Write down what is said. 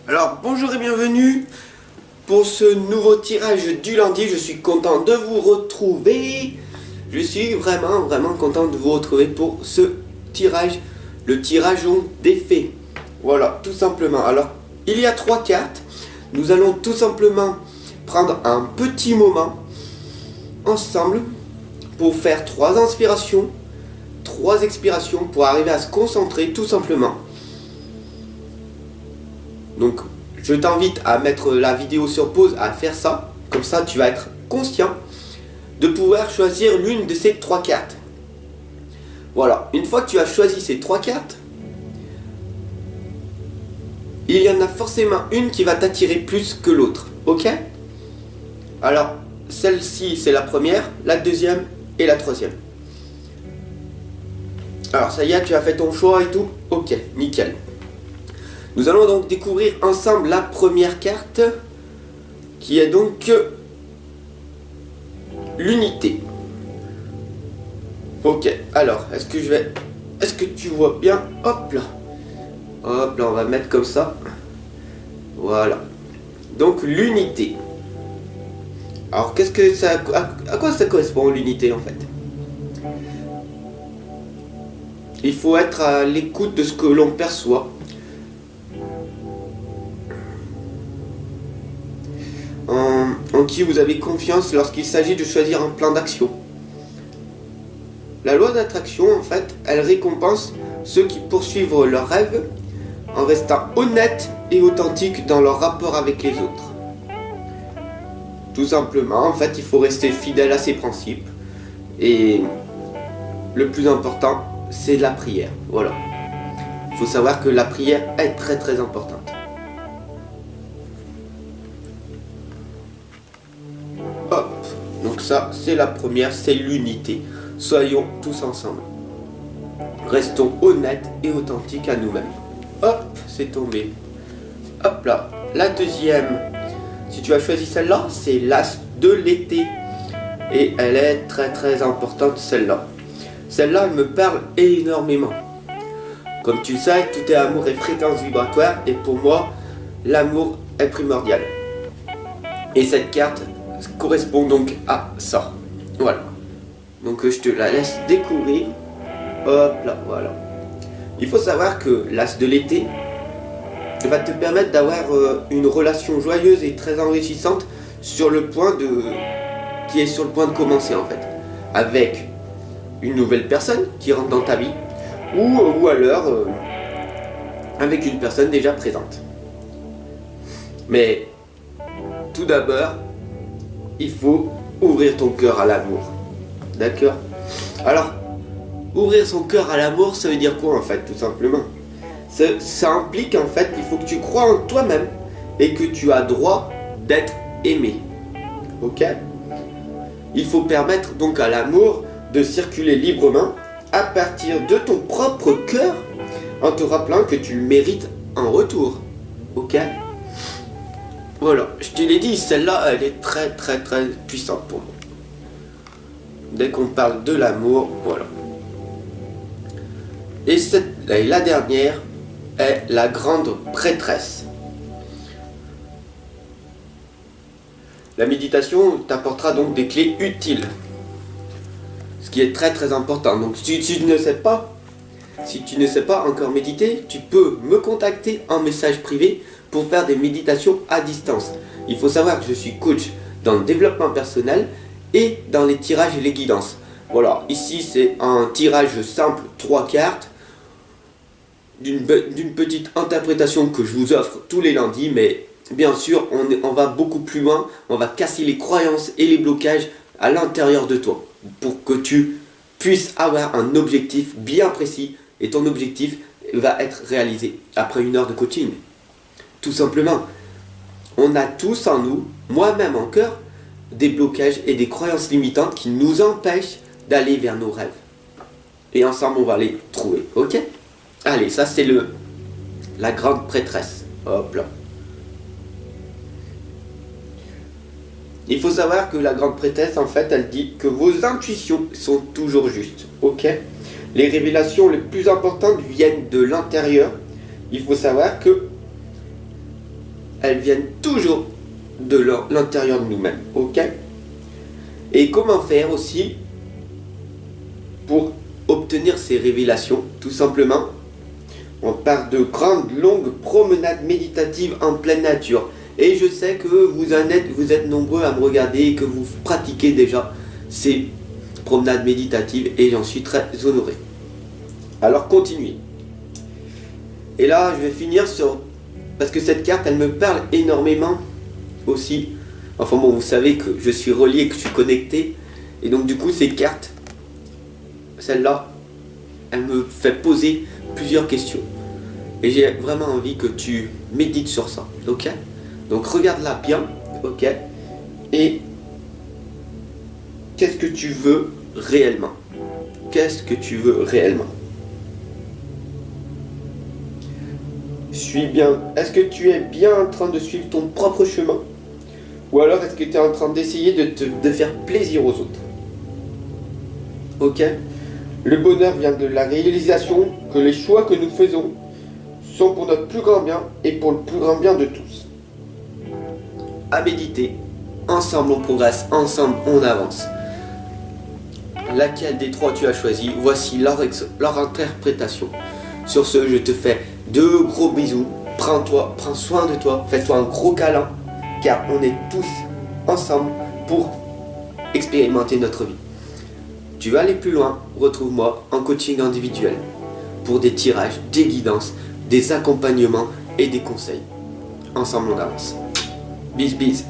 Alors bonjour et bienvenue pour ce nouveau tirage du lundi. Je suis content de vous retrouver. Je suis vraiment content de vous retrouver pour ce tirage, le tirage des fées. Voilà, tout simplement. Alors, il y a 3 cartes. Nous allons tout simplement prendre un petit moment ensemble pour faire 3 inspirations, 3 expirations pour arriver à se concentrer tout simplement. Donc je t'invite à mettre la vidéo sur pause, à faire ça. Comme ça tu vas être conscient de pouvoir choisir l'une de ces 3 cartes. Voilà, une fois que tu as choisi ces 3 cartes, il y en a forcément une qui va t'attirer plus que l'autre. Ok? Alors celle-ci c'est la première, la deuxième et la troisième. Alors ça y est, tu as fait ton choix et tout. Ok, nickel. Nous allons donc découvrir ensemble la première carte, qui est donc l'unité. Ok, alors, est-ce que tu vois bien? Hop là, on va mettre comme ça. Voilà. Donc l'unité. Alors, qu'est-ce que ça, à quoi ça correspond l'unité en fait? Il faut être à l'écoute de ce que l'on perçoit. En qui vous avez confiance lorsqu'il s'agit de choisir un plan d'action. La loi d'attraction, en fait, elle récompense ceux qui poursuivent leurs rêves en restant honnêtes et authentiques dans leur rapport avec les autres. Tout simplement, en fait, il faut rester fidèle à ses principes. Et le plus important, c'est la prière. Voilà. Il faut savoir que la prière est très importante. Hop, donc ça c'est la première, c'est l'unité. Soyons tous ensemble. Restons honnêtes et authentiques à nous-mêmes. Hop, c'est tombé. Hop là, la deuxième, si tu as choisi celle-là, c'est l'as de l'été. Et elle est très importante celle-là. Celle-là, elle me parle énormément. Comme tu le sais, tout est amour et fréquence vibratoire. Et pour moi, l'amour est primordial. Et cette carte correspond donc à ça. Voilà. Donc je te la laisse découvrir. Hop là, voilà. Il faut savoir que l'as de l'été va te permettre d'avoir une relation joyeuse et très enrichissante sur le point qui est sur le point de commencer en fait. Avec une nouvelle personne qui rentre dans ta vie ou alors avec une personne déjà présente. Mais tout d'abord, il faut ouvrir ton cœur à l'amour. D'accord? Alors, ouvrir son cœur à l'amour, ça veut dire quoi en fait, tout simplement? Ça implique en fait qu'il faut que tu crois en toi-même et que tu as droit d'être aimé. Ok? Il faut permettre donc à l'amour de circuler librement à partir de ton propre cœur en te rappelant que tu le mérites en retour. Ok? Voilà, je te l'ai dit, celle-là, elle est très puissante pour moi. Dès qu'on parle de l'amour, voilà. Et la dernière est la grande prêtresse. La méditation t'apportera donc des clés utiles. Ce qui est très important. Donc si tu ne sais pas encore méditer, tu peux me contacter en message privé pour faire des méditations à distance. Il faut savoir que je suis coach dans le développement personnel et dans les tirages et les guidances. Voilà, ici c'est un tirage simple, 3 cartes, d'une petite interprétation que je vous offre tous les lundis, mais bien sûr on va beaucoup plus loin, on va casser les croyances et les blocages à l'intérieur de toi, pour que tu puisses avoir un objectif bien précis, et ton objectif va être réalisé après 1 heure de coaching. Tout simplement, on a tous en nous, moi-même en cœur, des blocages et des croyances limitantes qui nous empêchent d'aller vers nos rêves. Et ensemble, on va les trouver, ok? Allez, ça c'est la grande prêtresse. Hop là. Il faut savoir que la grande prêtresse, en fait, elle dit que vos intuitions sont toujours justes, ok? Les révélations les plus importantes viennent de l'intérieur. Il faut savoir que elles viennent toujours de l'intérieur de nous-mêmes, ok? Et comment faire aussi pour obtenir ces révélations? Tout simplement, on part de grandes, longues promenades méditatives en pleine nature. Et je sais que vous êtes nombreux à me regarder et que vous pratiquez déjà ces promenades méditatives et j'en suis très honoré. Alors continuez. Et là, je vais finir sur... Parce que cette carte, elle me parle énormément aussi. Enfin bon, vous savez que je suis relié, que je suis connecté. Et donc du coup, cette carte, celle-là, elle me fait poser plusieurs questions. Et j'ai vraiment envie que tu médites sur ça, ok? Donc regarde-la bien, ok? Et qu'est-ce que tu veux réellement? Qu'est-ce que tu veux réellement? Est-ce que tu es bien en train de suivre ton propre chemin? Ou alors est-ce que tu es en train d'essayer de faire plaisir aux autres? Ok? Le bonheur vient de la réalisation que les choix que nous faisons sont pour notre plus grand bien et pour le plus grand bien de tous. À méditer, ensemble on progresse, ensemble on avance. Laquelle des trois tu as choisi? Voici leur interprétation. Sur ce, je te fais de gros bisous. Prends soin de toi, fais-toi un gros câlin, car on est tous ensemble pour expérimenter notre vie. Tu veux aller plus loin? Retrouve-moi en coaching individuel pour des tirages, des guidances, des accompagnements et des conseils. Ensemble on avance. Bis bis.